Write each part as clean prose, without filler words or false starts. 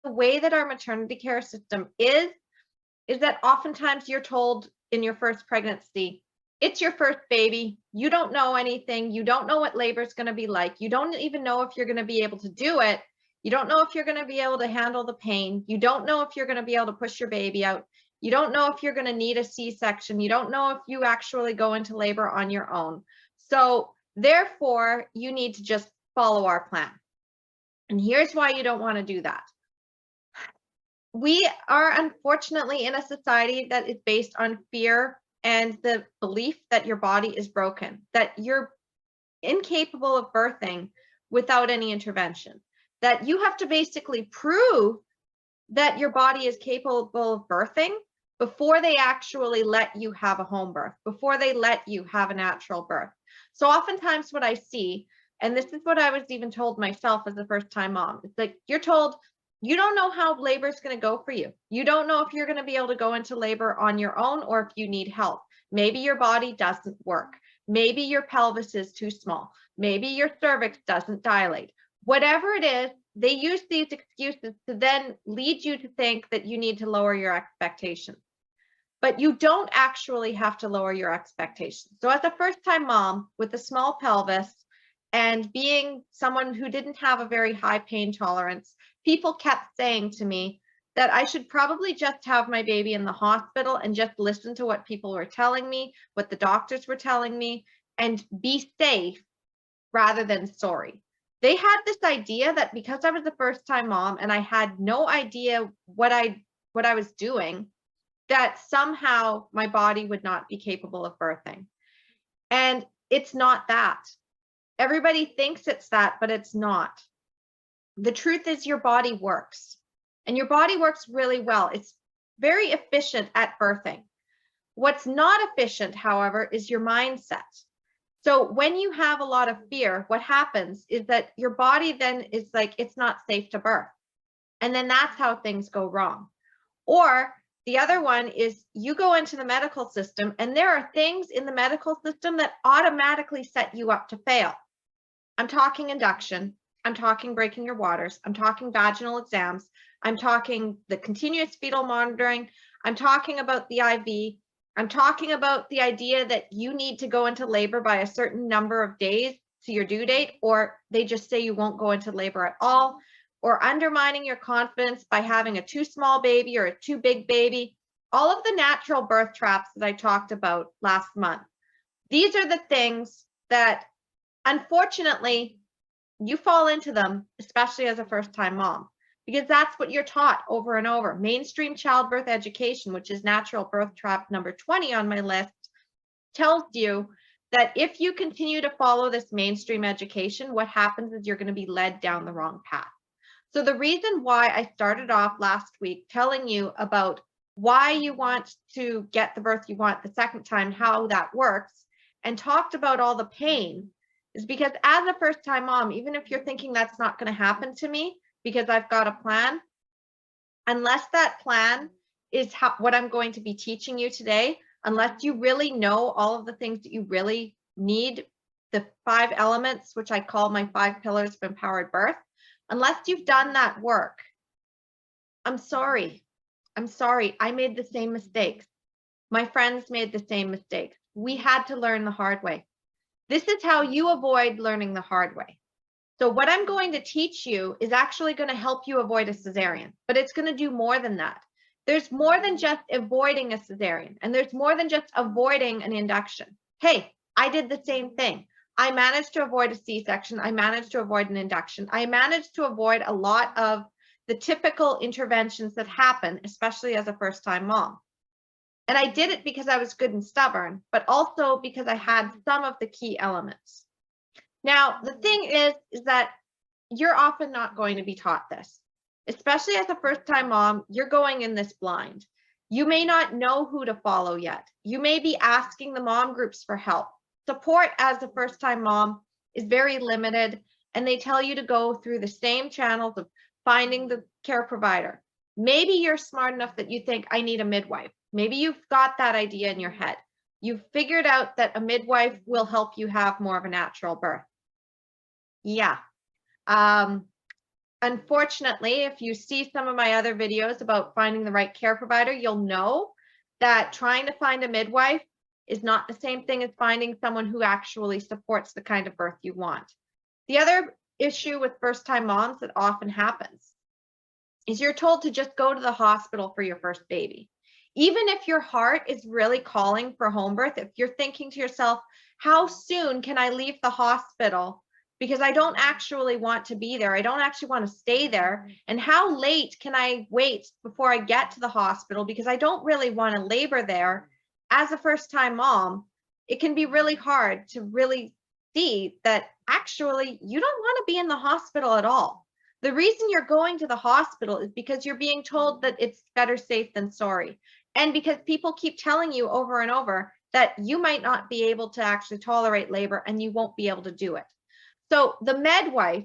the way that our maternity care system is that oftentimes you're told in your first pregnancy, it's your first baby. You don't know anything. You don't know what labor is going to be like. You don't even know if you're going to be able to do it. You don't know if you're going to be able to handle the pain. You don't know if you're going to be able to push your baby out. You don't know if you're going to need a C-section. You don't know if you actually go into labor on your own. So therefore, you need to just follow our plan. And here's why you don't want to do that. We are unfortunately in a society that is based on fear and the belief that your body is broken, that you're incapable of birthing without any intervention, that you have to basically prove that your body is capable of birthing before they actually let you have a home birth, before they let you have a natural birth. So oftentimes what I see, and this is what I was even told myself as a first-time mom, it's like you're told, you don't know how labor is going to go for you. You don't know if you're going to be able to go into labor on your own or if you need help. Maybe your body doesn't work. Maybe your pelvis is too small. Maybe your cervix doesn't dilate. Whatever it is, they use these excuses to then lead you to think that you need to lower your expectations. But you don't actually have to lower your expectations. So as a first-time mom with a small pelvis and being someone who didn't have a very high pain tolerance, people kept saying to me that I should probably just have my baby in the hospital and just listen to what people were telling me, what the doctors were telling me, and be safe rather than sorry. They had this idea that because I was a first-time mom and I had no idea what I was doing, that somehow my body would not be capable of birthing. And it's not that. Everybody thinks it's that, but it's not. The truth is your body works, and your body works really well. It's very efficient at birthing. What's not efficient, however, is your mindset. So when you have a lot of fear, what happens is that your body then is like, it's not safe to birth. And then that's how things go wrong. Or the other one is you go into the medical system and there are things in the medical system that automatically set you up to fail. I'm talking induction. I'm talking breaking your waters. I'm talking vaginal exams. I'm talking the continuous fetal monitoring. I'm talking about the IV. I'm talking about the idea that you need to go into labor by a certain number of days to your due date, or they just say you won't go into labor at all, or undermining your confidence by having a too small baby or a too big baby. All of the natural birth traps that I talked about last month. These are the things that, unfortunately, you fall into them, especially as a first-time mom, because that's what you're taught over and over. Mainstream childbirth education, which is natural birth trap number 20 on my list, tells you that if you continue to follow this mainstream education, what happens is you're going to be led down the wrong path. So the reason why I started off last week telling you about why you want to get the birth you want the second time, how that works, and talked about all the pain, is because as a first-time mom, even if you're thinking that's not going to happen to me because I've got a plan, unless that plan is what I'm going to be teaching you today, unless you really know all of the things that you really need, the 5 elements, which I call my 5 pillars of empowered birth, unless you've done that work, I'm sorry. I'm sorry. I made the same mistakes. My friends made the same mistakes. We had to learn the hard way. This is how you avoid learning the hard way. So what I'm going to teach you is actually going to help you avoid a cesarean, but it's going to do more than that. There's more than just avoiding a cesarean, and there's more than just avoiding an induction. Hey, I did the same thing. I managed to avoid a C-section. I managed to avoid an induction. I managed to avoid a lot of the typical interventions that happen, especially as a first-time mom. And I did it because I was good and stubborn, but also because I had some of the key elements. Now, the thing is that you're often not going to be taught this, especially as a first-time mom. You're going in this blind. You may not know who to follow yet. You may be asking the mom groups for help. Support as a first-time mom is very limited, and they tell you to go through the same channels of finding the care provider. Maybe you're smart enough that you think, I need a midwife. Maybe you've got that idea in your head. You've figured out that a midwife will help you have more of a natural birth. Yeah. unfortunately, if you see some of my other videos about finding the right care provider, you'll know that trying to find a midwife is not the same thing as finding someone who actually supports the kind of birth you want. The other issue with first-time moms that often happens is you're told to just go to the hospital for your first baby. Even if your heart is really calling for home birth, if you're thinking to yourself, how soon can I leave the hospital? Because I don't actually want to be there. I don't actually want to stay there. And how late can I wait before I get to the hospital? Because I don't really want to labor there. As a first-time mom, it can be really hard to really see that actually you don't want to be in the hospital at all. The reason you're going to the hospital is because you're being told that it's better safe than sorry. And because people keep telling you over and over that you might not be able to actually tolerate labor and you won't be able to do it. So the midwife,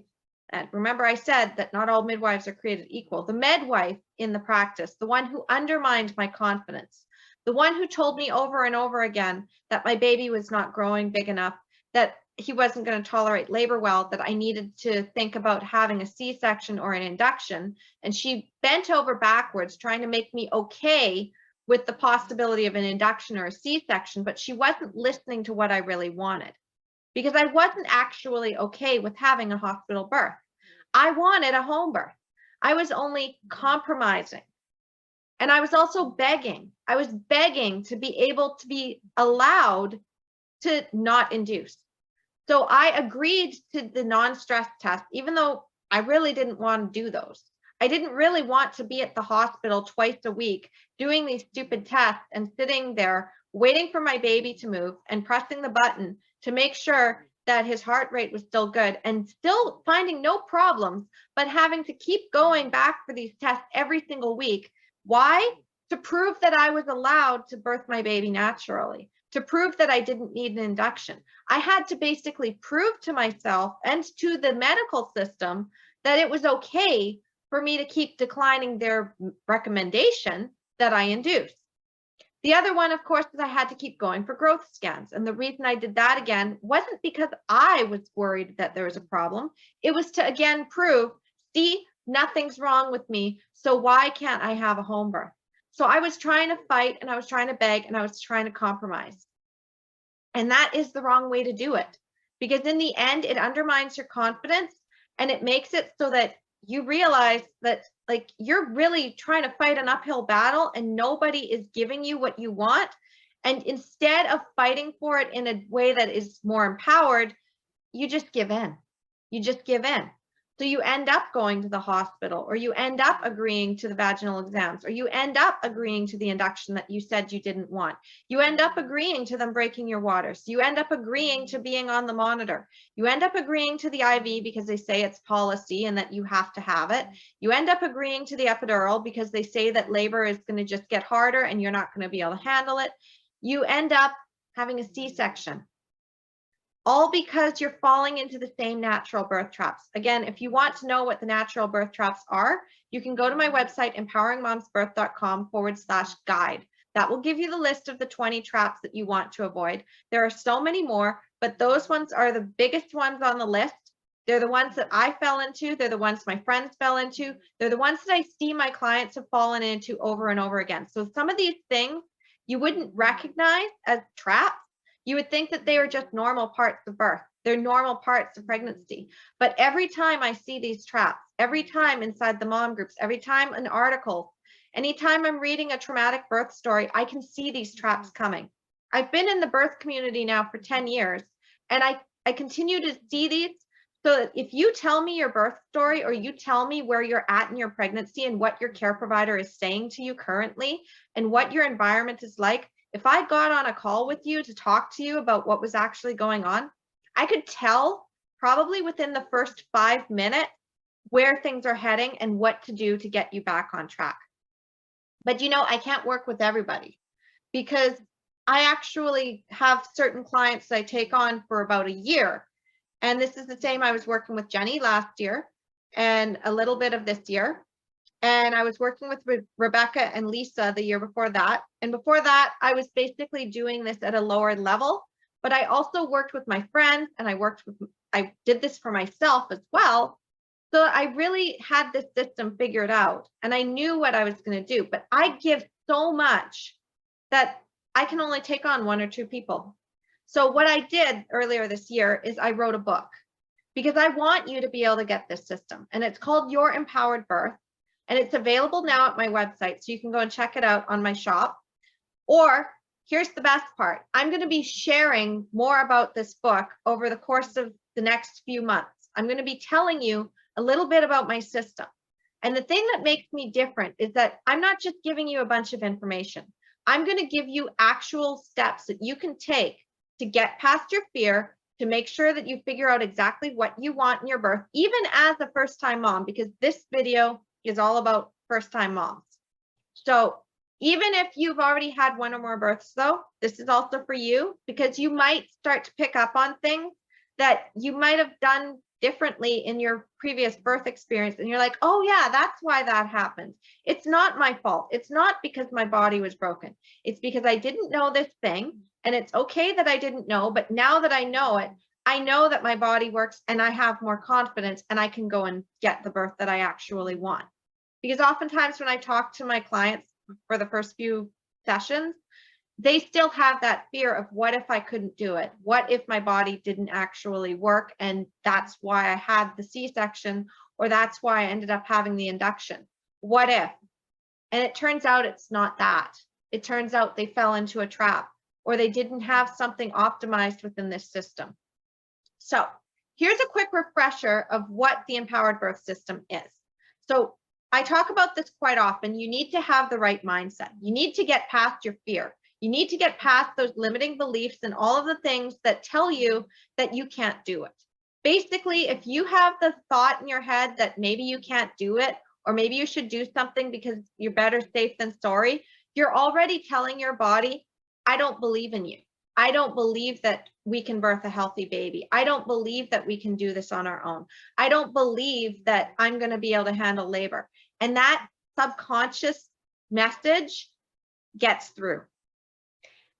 and remember I said that not all midwives are created equal, the midwife in the practice, the one who undermined my confidence, the one who told me over and over again that my baby was not growing big enough, that he wasn't going to tolerate labor well, that I needed to think about having a C-section or an induction. And she bent over backwards trying to make me okay with the possibility of an induction or a C-section, but she wasn't listening to what I really wanted, because I wasn't actually okay with having a hospital birth. I wanted a home birth. I was only compromising. And I was also begging. I was begging to be able to be allowed to not induce. So I agreed to the non-stress test, even though I really didn't want to do those. I didn't really want to be at the hospital twice a week doing these stupid tests and sitting there waiting for my baby to move and pressing the button to make sure that his heart rate was still good and still finding no problems, but having to keep going back for these tests every single week. Why? To prove that I was allowed to birth my baby naturally, to prove that I didn't need an induction. I had to basically prove to myself and to the medical system that it was okay for me to keep declining their recommendation that I induce. The other one, of course, is I had to keep going for growth scans. And the reason I did that again wasn't because I was worried that there was a problem. It was to, again, prove, see, nothing's wrong with me. So why can't I have a home birth? So I was trying to fight and I was trying to beg and I was trying to compromise. And that is the wrong way to do it, because in the end, it undermines your confidence and it makes it so that you realize that like you're really trying to fight an uphill battle and nobody is giving you what you want. And instead of fighting for it in a way that is more empowered, you just give in. You just give in. So you end up going to the hospital, or you end up agreeing to the vaginal exams, or you end up agreeing to the induction that you said you didn't want. You end up agreeing to them breaking your waters. You end up agreeing to being on the monitor. You end up agreeing to the IV because they say it's policy and that you have to have it. You end up agreeing to the epidural because they say that labor is going to just get harder and you're not going to be able to handle it. You end up having a C-section. All because you're falling into the same natural birth traps. Again, if you want to know what the natural birth traps are, you can go to my website, empoweringmomsbirth.com/guide. That will give you the list of the 20 traps that you want to avoid. There are so many more, but those ones are the biggest ones on the list. They're the ones that I fell into. They're the ones my friends fell into. They're the ones that I see my clients have fallen into over and over again. So some of these things you wouldn't recognize as traps. You would think that they are just normal parts of birth. They're normal parts of pregnancy. But every time I see these traps, every time inside the mom groups, every time in articles, anytime I'm reading a traumatic birth story, I can see these traps coming. I've been in the birth community now for 10 years, and I continue to see these. So that if you tell me your birth story, or you tell me where you're at in your pregnancy and what your care provider is saying to you currently and what your environment is like, if I got on a call with you to talk to you about what was actually going on, I could tell probably within the first 5 minutes where things are heading and what to do to get you back on track. But you know, I can't work with everybody, because I actually have certain clients that I take on for about a year. And this is the same. I was working with Jenny last year and a little bit of this year. And I was working with Rebecca and Lisa the year before that. And before that, I was basically doing this at a lower level. But I also worked with my friends, and I did this for myself as well. So I really had this system figured out and I knew what I was going to do, but I give so much that I can only take on 1 or 2 people. So what I did earlier this year is I wrote a book because I want you to be able to get this system, and it's called Your Empowered Birth, and it's available now at my website. So you can go and check it out on my shop. Or here's the best part. I'm going to be sharing more about this book over the course of the next few months. I'm going to be telling you a little bit about my system. And the thing that makes me different is that I'm not just giving you a bunch of information. I'm going to give you actual steps that you can take to get past your fear, to make sure that you figure out exactly what you want in your birth, even as a first-time mom, because this video is all about first-time moms. So even if you've already had 1 or more births, though, this is also for you, because you might start to pick up on things that you might have done differently in your previous birth experience. And you're like, oh yeah, that's why that happened. It's not my fault. It's not because my body was broken. It's because I didn't know this thing. And it's okay that I didn't know, but now that I know it, I know that my body works and I have more confidence and I can go and get the birth that I actually want. Because oftentimes when I talk to my clients for the first few sessions, they still have that fear of what if I couldn't do it? What if my body didn't actually work? And that's why I had the C-section, or that's why I ended up having the induction. What if? And it turns out it's not that. It turns out they fell into a trap, or they didn't have something optimized within this system. So here's a quick refresher of what the empowered birth system is. So I talk about this quite often. You need to have the right mindset. You need to get past your fear. You need to get past those limiting beliefs and all of the things that tell you that you can't do it. Basically, if you have the thought in your head that maybe you can't do it, or maybe you should do something because you're better safe than sorry, you're already telling your body, I don't believe in you. I don't believe that we can birth a healthy baby. I don't believe that we can do this on our own. I don't believe that I'm going to be able to handle labor. And that subconscious message gets through.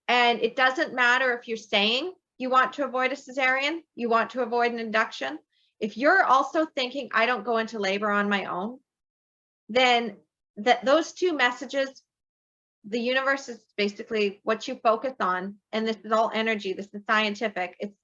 And it doesn't matter if you're saying you want to avoid a cesarean, you want to avoid an induction. If you're also thinking, I don't go into labor on my own, then those 2 messages, the universe is basically what you focus on. And this is all energy. This is scientific. It's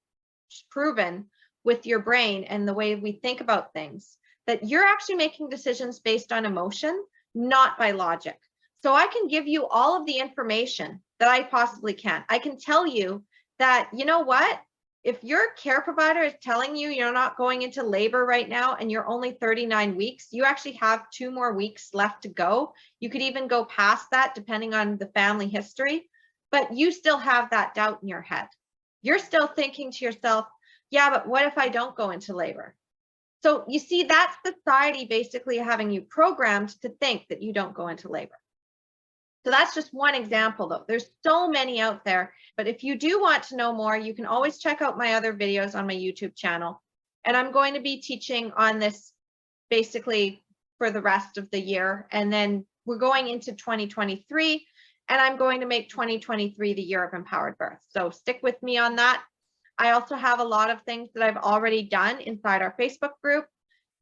proven with your brain and the way we think about things that you're actually making decisions based on emotion, not by logic. So I can give you all of the information that I possibly can. I can tell you that, you know what? If your care provider is telling you you're not going into labor right now and you're only 39 weeks, you actually have 2 more weeks left to go. You could even go past that depending on the family history, but you still have that doubt in your head. You're still thinking to yourself, yeah, but what if I don't go into labor? So you see, that's society basically having you programmed to think that you don't go into labor. So that's just one example, though. There's so many out there. But if you do want to know more, you can always check out my other videos on my YouTube channel. And I'm going to be teaching on this basically for the rest of the year. And then we're going into 2023, and I'm going to make 2023 the year of empowered birth. So stick with me on that. I also have a lot of things that I've already done inside our Facebook group.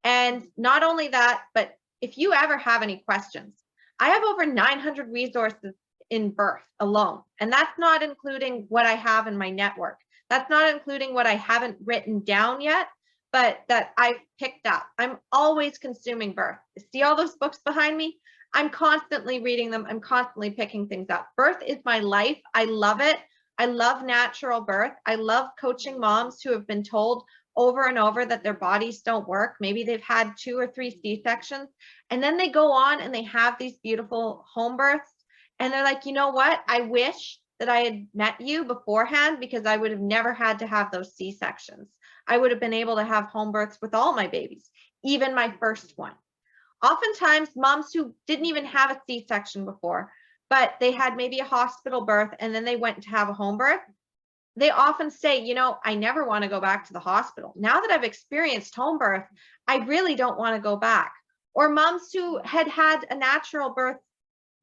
And not only that, but if you ever have any questions, I have over 900 resources in birth alone. And that's not including what I have in my network. That's not including what I haven't written down yet, but that I've picked up. I'm always consuming birth. See all those books behind me? I'm constantly reading them. I'm constantly picking things up. Birth is my life. I love it. I love natural birth. I love coaching moms who have been told over and over that their bodies don't work. Maybe they've had 2 or 3 C-sections, and then they go on and they have these beautiful home births. And they're like, you know what? I wish that I had met you beforehand, because I would have never had to have those C-sections. I would have been able to have home births with all my babies, even my first one. Oftentimes, moms who didn't even have a C-section before, but they had maybe a hospital birth and then they went to have a home birth, they often say, you know, I never want to go back to the hospital. Now that I've experienced home birth, I really don't want to go back. Or moms who had had a natural birth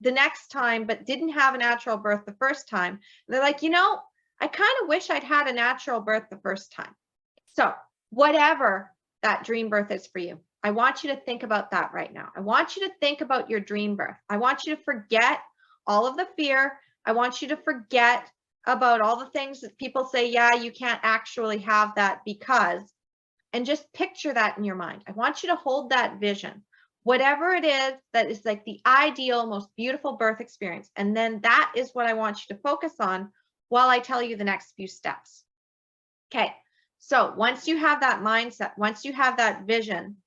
the next time, but didn't have a natural birth the first time. They're like, you know, I kind of wish I'd had a natural birth the first time. So whatever that dream birth is for you, I want you to think about that right now. I want you to think about your dream birth. I want you to forget all of the fear. I want you to forget about all the things that people say, yeah, you can't actually have that because, and just picture that in your mind. I want you to hold that vision, whatever it is that is like the ideal, most beautiful birth experience. And then that is what I want you to focus on while I tell you the next few steps. Okay, so once you have that mindset, once you have that vision,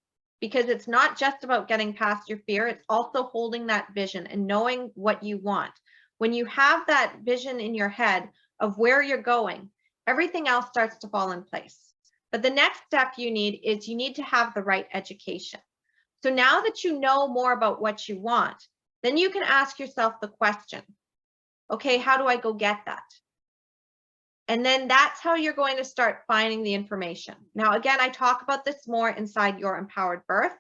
because it's not just about getting past your fear, it's also holding that vision and knowing what you want. When you have that vision in your head of where you're going, everything else starts to fall in place. But the next step you need is you need to have the right education. So now that you know more about what you want, then you can ask yourself the question, okay, how do I go get that? And then that's how you're going to start finding the information. Now, again, I talk about this more inside Your Empowered Birth,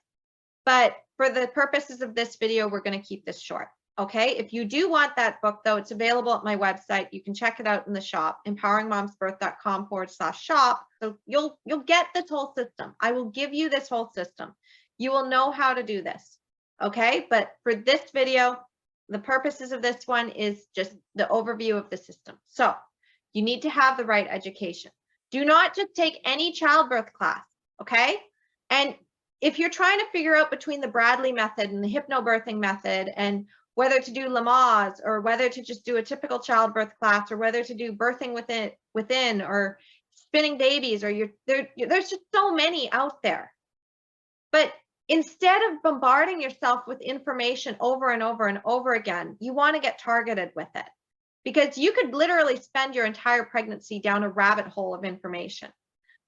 but for the purposes of this video, we're going to keep this short. Okay, if you do want that book, though, it's available at my website. You can check it out in the shop, empoweringmomsbirth.com/shop. So you'll get this whole system. I will give you this whole system. You will know how to do this. Okay, but for this video, the purposes of this one is just the overview of the system. So you need to have the right education. Do not just take any childbirth class, okay? And if you're trying to figure out between the Bradley method and the hypnobirthing method and whether to do Lamaze or whether to just do a typical childbirth class or whether to do birthing within or spinning babies or there's just so many out there. But instead of bombarding yourself with information over and over and over again, you want to get targeted with it. Because you could literally spend your entire pregnancy down a rabbit hole of information.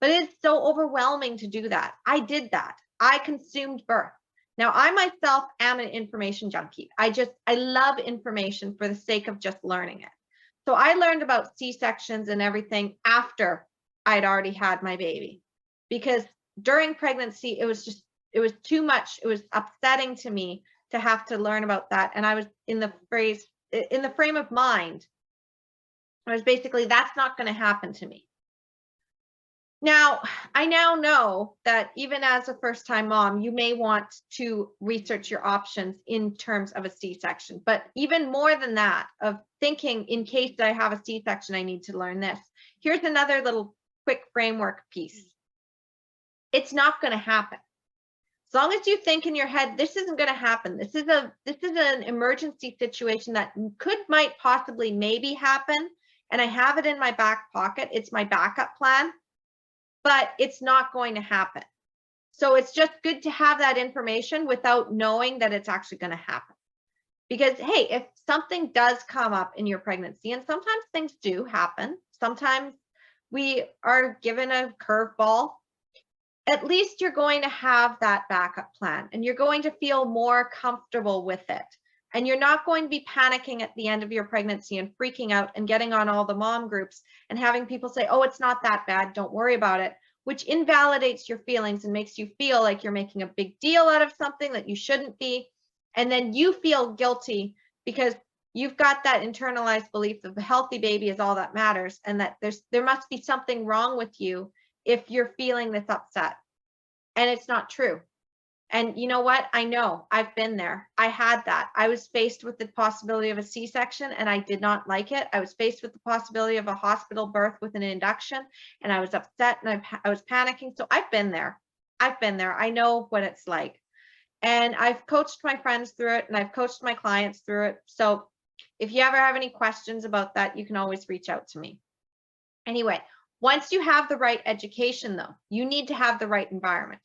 But it's so overwhelming to do that. I did that. I consumed birth. Now, I myself am an information junkie. I love information for the sake of just learning it. So I learned about C-sections and everything after I'd already had my baby. Because during pregnancy, it was too much. It was upsetting to me to have to learn about that. And I was in the frame of mind, I was basically, that's not going to happen to me. Now, I now know that even as a first-time mom, you may want to research your options in terms of a C-section, but even more than that, of thinking in case I have a C-section, I need to learn this. Here's another little quick framework piece. It's not going to happen. As long as you think in your head, this isn't going to happen. This is an emergency situation that might possibly maybe happen. And I have it in my back pocket. It's my backup plan, but it's not going to happen. So it's just good to have that information without knowing that it's actually going to happen. Because, hey, if something does come up in your pregnancy, and sometimes things do happen, sometimes we are given a curveball, at least you're going to have that backup plan and you're going to feel more comfortable with it. And you're not going to be panicking at the end of your pregnancy and freaking out and getting on all the mom groups and having people say, oh, it's not that bad, don't worry about it, which invalidates your feelings and makes you feel like you're making a big deal out of something that you shouldn't be. And then you feel guilty because you've got that internalized belief that the healthy baby is all that matters and that there must be something wrong with you if you're feeling this upset. And it's not true. And you know what? I know, I've been there. I had that. I was faced with the possibility of a C-section and I did not like it. I was faced with the possibility of a hospital birth with an induction and I was upset and I was panicking. So I've been there. I know what it's like. And I've coached my friends through it and I've coached my clients through it. So if you ever have any questions about that, you can always reach out to me. Anyway, once you have the right education, though, you need to have the right environment.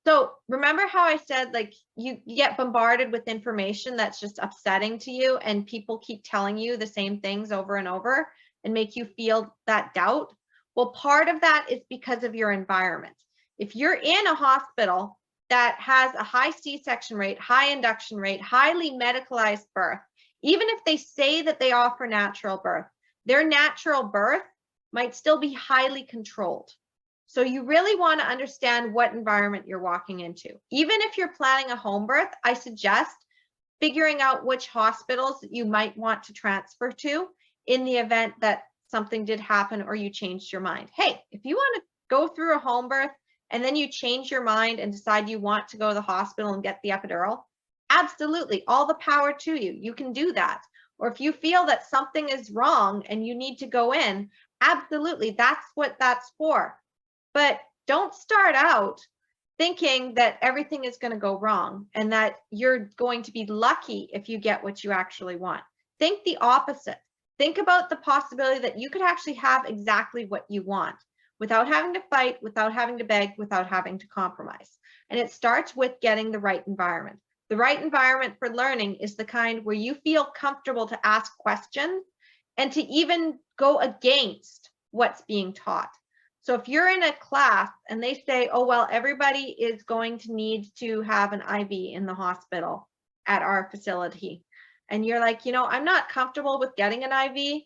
So remember how I said, like, you get bombarded with information that's just upsetting to you and people keep telling you the same things over and over and make you feel that doubt? Well, part of that is because of your environment. If you're in a hospital that has a high C-section rate, high induction rate, highly medicalized birth, even if they say that they offer natural birth, their natural birth might still be highly controlled. So you really want to understand what environment you're walking into. Even if you're planning a home birth, I suggest figuring out which hospitals you might want to transfer to in the event that something did happen or you changed your mind. Hey, if you want to go through a home birth and then you change your mind and decide you want to go to the hospital and get the epidural, absolutely, all the power to you. You can do that. Or if you feel that something is wrong and you need to go in, absolutely, that's what that's for. But don't start out thinking that everything is going to go wrong and that you're going to be lucky if you get what you actually want. Think the opposite. Think about the possibility that you could actually have exactly what you want without having to fight, without having to beg, without having to compromise. And it starts with getting the right environment. The right environment for learning is the kind where you feel comfortable to ask questions and to even go against what's being taught. So if you're in a class and they say, oh, well, everybody is going to need to have an IV in the hospital at our facility. And you're like, you know, I'm not comfortable with getting an IV.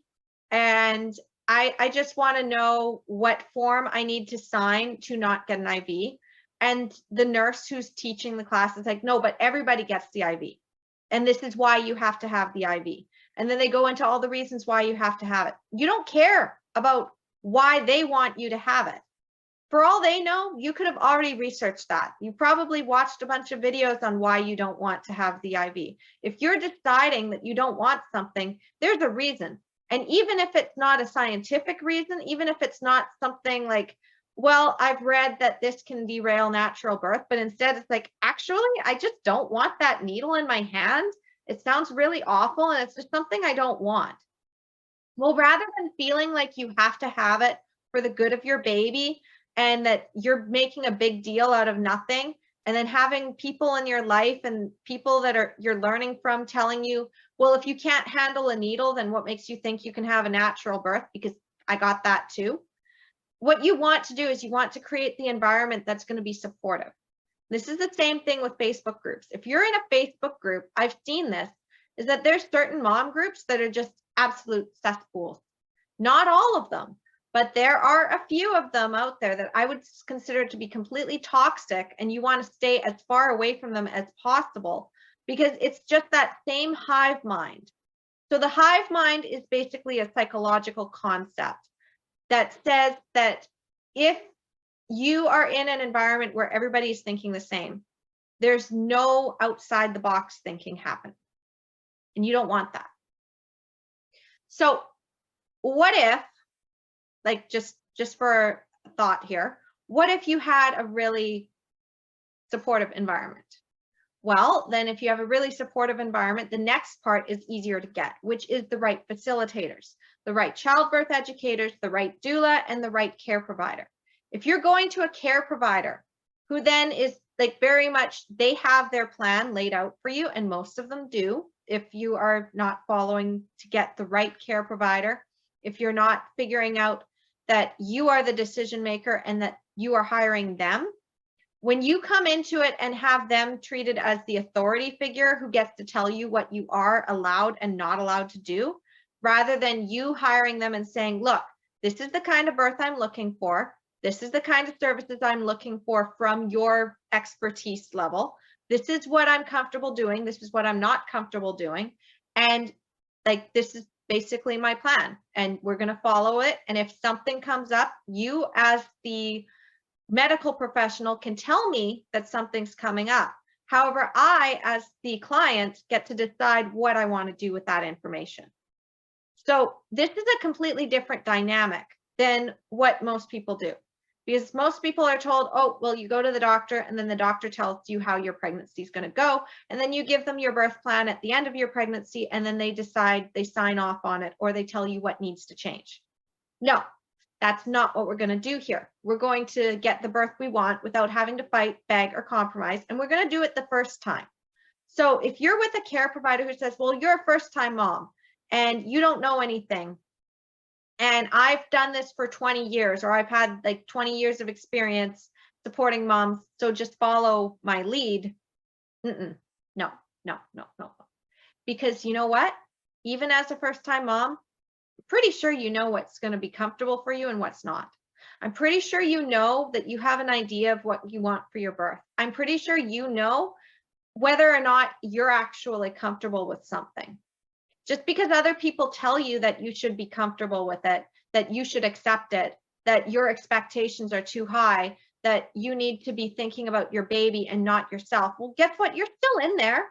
And I just want to know what form I need to sign to not get an IV. And the nurse who's teaching the class is like, no, but everybody gets the IV. And this is why you have to have the IV. And then they go into all the reasons why you have to have it. You don't care about why they want you to have it. For all they know, you could have already researched that. You probably watched a bunch of videos on why you don't want to have the IV. If you're deciding that you don't want something, there's a reason. And even if it's not a scientific reason, even if it's not something like, well, I've read that this can derail natural birth, but instead it's like, actually, I just don't want that needle in my hand. It sounds really awful and it's just something I don't want. Well, rather than feeling like you have to have it for the good of your baby and that you're making a big deal out of nothing, and then having people in your life and people that you're learning from telling you, well, if you can't handle a needle, then what makes you think you can have a natural birth? Because I got that too. What you want to do is you want to create the environment that's going to be supportive. This is the same thing with Facebook groups. If you're in a Facebook group, I've seen this, is that there's certain mom groups that are just absolute cesspools. Not all of them, but there are a few of them out there that I would consider to be completely toxic, and you want to stay as far away from them as possible because it's just that same hive mind. So the hive mind is basically a psychological concept that says that if you are in an environment where everybody is thinking the same, there's no outside the box thinking happening, and you don't want that. So what if, like just for a thought here, what if you had a really supportive environment? Well, then if you have a really supportive environment, the next part is easier to get, which is the right facilitators, the right childbirth educators, the right doula, and the right care provider. If you're going to a care provider who then is like very much, they have their plan laid out for you, and most of them do, if you are not following to get the right care provider, if you're not figuring out that you are the decision maker and that you are hiring them, when you come into it and have them treated as the authority figure who gets to tell you what you are allowed and not allowed to do, rather than you hiring them and saying, look, this is the kind of birth I'm looking for. This is the kind of services I'm looking for from your expertise level. This is what I'm comfortable doing. This is what I'm not comfortable doing. And like, this is basically my plan, and we're going to follow it. And if something comes up, you as the medical professional can tell me that something's coming up. However, I, as the client, get to decide what I want to do with that information. So this is a completely different dynamic than what most people do, because most people are told, oh, well, you go to the doctor and then the doctor tells you how your pregnancy is going to go. And then you give them your birth plan at the end of your pregnancy, and then they decide, they sign off on it, or they tell you what needs to change. No. That's not what we're going to do here. We're going to get the birth we want without having to fight, beg, or compromise, and we're going to do it the first time. So if you're with a care provider who says, well, you're a first-time mom and you don't know anything, and I've done this for 20 years, or I've had like 20 years of experience supporting moms, so just follow my lead. No. Because you know what? Even as a first-time mom, pretty sure you know what's going to be comfortable for you and what's not. I'm pretty sure you know that you have an idea of what you want for your birth. I'm pretty sure you know whether or not you're actually comfortable with something. Just because other people tell you that you should be comfortable with it, that you should accept it, that your expectations are too high, that you need to be thinking about your baby and not yourself. Well, guess what? You're still in there.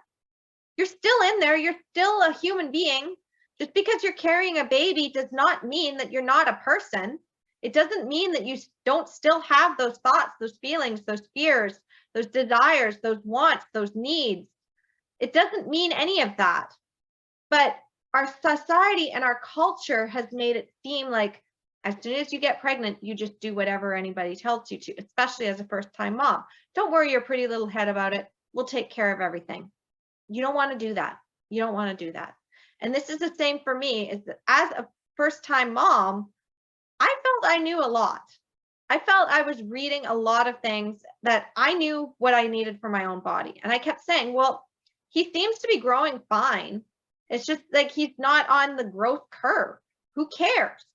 You're still in there. You're still a human being. Just because you're carrying a baby does not mean that you're not a person. It doesn't mean that you don't still have those thoughts, those feelings, those fears, those desires, those wants, those needs. It doesn't mean any of that. But our society and our culture has made it seem like as soon as you get pregnant, you just do whatever anybody tells you to, especially as a first-time mom. Don't worry your pretty little head about it. We'll take care of everything. You don't want to do that. You don't want to do that. And this is the same for me, is that as a first-time mom, I felt I knew a lot. I felt I was reading a lot of things that I knew what I needed for my own body. And I kept saying, well, he seems to be growing fine. It's just like he's not on the growth curve. Who cares?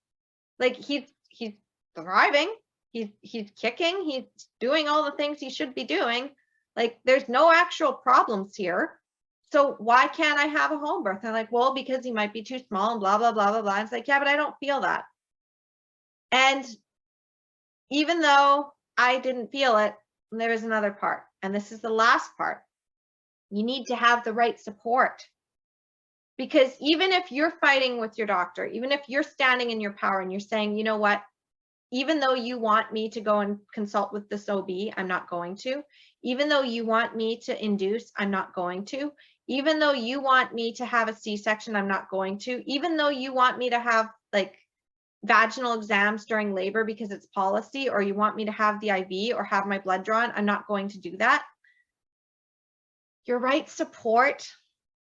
Like he's thriving. He's kicking. He's doing all the things he should be doing. Like there's no actual problems here. So why can't I have a home birth? I'm like, well, because he might be too small and blah, blah, blah, blah, blah. It's like, yeah, but I don't feel that. And even though I didn't feel it, there is another part. And this is the last part. You need to have the right support. Because even if you're fighting with your doctor, even if you're standing in your power and you're saying, you know what, even though you want me to go and consult with this OB, I'm not going to. Even though you want me to induce, I'm not going to. Even though you want me to have a C-section, I'm not going to. Even though you want me to have like vaginal exams during labor because it's policy, or you want me to have the IV or have my blood drawn, I'm not going to do that. Your right support,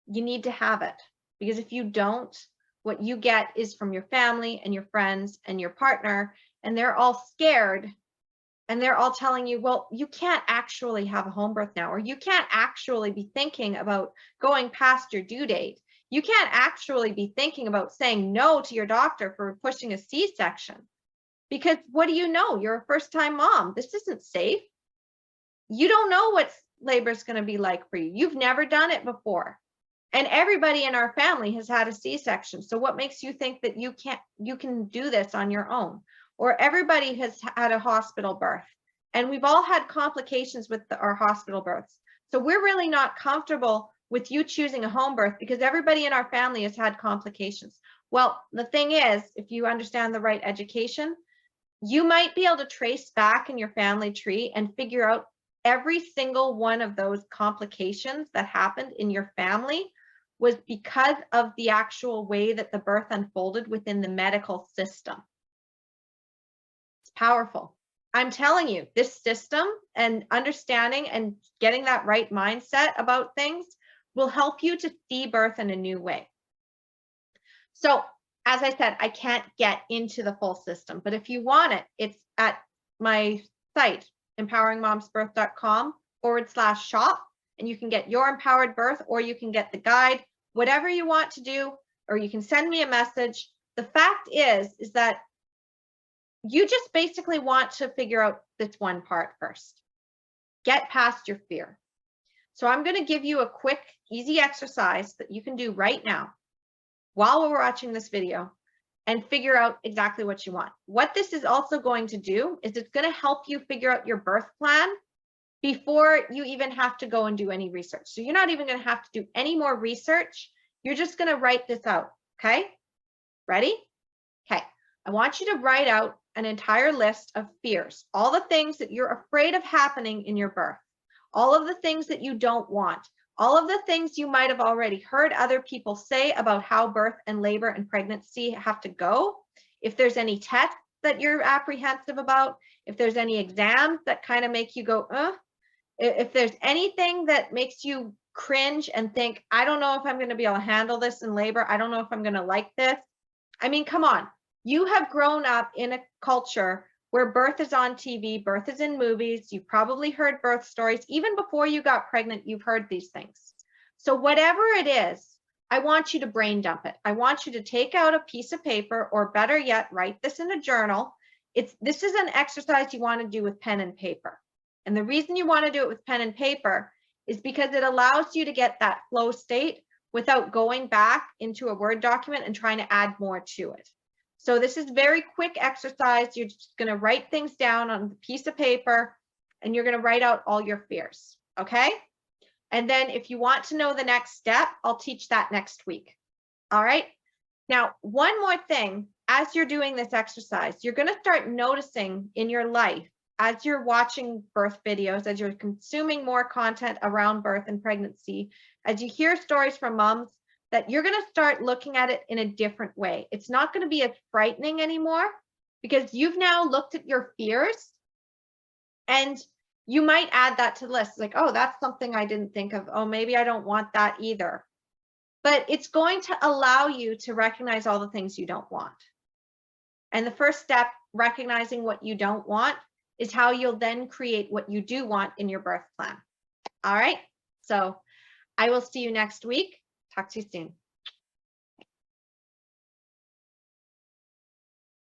you need to have it. Because if you don't, what you get is from your family and your friends and your partner, and they're all scared and they're all telling you, well, you can't actually have a home birth now, or you can't actually be thinking about going past your due date. You can't actually be thinking about saying no to your doctor for pushing a C-section. Because what do you know? You're a first-time mom. This isn't safe. You don't know what labor is going to be like for you. You've never done it before. And everybody in our family has had a C-section. So what makes you think that you can do this on your own? Or everybody has had a hospital birth. And we've all had complications with our hospital births. So we're really not comfortable with you choosing a home birth because everybody in our family has had complications. Well, the thing is, if you understand the right education, you might be able to trace back in your family tree and figure out every single one of those complications that happened in your family was because of the actual way that the birth unfolded within the medical system. It's powerful. I'm telling you, this system and understanding and getting that right mindset about things will help you to see birth in a new way. So, as I said, I can't get into the full system, but if you want it, it's at my site, empoweringmomsbirth.com/shop, and you can get your empowered birth, or you can get the guide, whatever you want to do, or you can send me a message. The fact is that you just basically want to figure out this one part first. Get past your fear. So I'm going to give you a quick, easy exercise that you can do right now while we're watching this video and figure out exactly what you want. What this is also going to do is it's going to help you figure out your birth plan before you even have to go and do any research. So you're not even going to have to do any more research. You're just going to write this out. Okay? Ready? Okay. I want you to write out an entire list of fears, all the things that you're afraid of happening in your birth, all of the things that you don't want, all of the things you might have already heard other people say about how birth and labor and pregnancy have to go. If there's any tests that you're apprehensive about, if there's any exams that kind of make you go, if there's anything that makes you cringe and think, I don't know if I'm going to be able to handle this in labor. I don't know if I'm going to like this. I mean, come on. You have grown up in a culture where birth is on TV, birth is in movies. You've probably heard birth stories. Even before you got pregnant, you've heard these things. So whatever it is, I want you to brain dump it. I want you to take out a piece of paper, or better yet, write this in a journal. This is an exercise you want to do with pen and paper. And the reason you want to do it with pen and paper is because it allows you to get that flow state without going back into a Word document and trying to add more to it. So this is very quick exercise. You're just going to write things down on a piece of paper and you're going to write out all your fears. Okay. And then if you want to know the next step, I'll teach that next week. All right. Now, one more thing, as you're doing this exercise, you're going to start noticing in your life, as you're watching birth videos, as you're consuming more content around birth and pregnancy, as you hear stories from moms, that you're going to start looking at it in a different way. It's not going to be as frightening anymore because you've now looked at your fears, and you might add that to the list. Like, oh, that's something I didn't think of. Oh, maybe I don't want that either. But it's going to allow you to recognize all the things you don't want. And the first step, recognizing what you don't want, is how you'll then create what you do want in your birth plan. All right. So I will see you next week. Talk to you soon.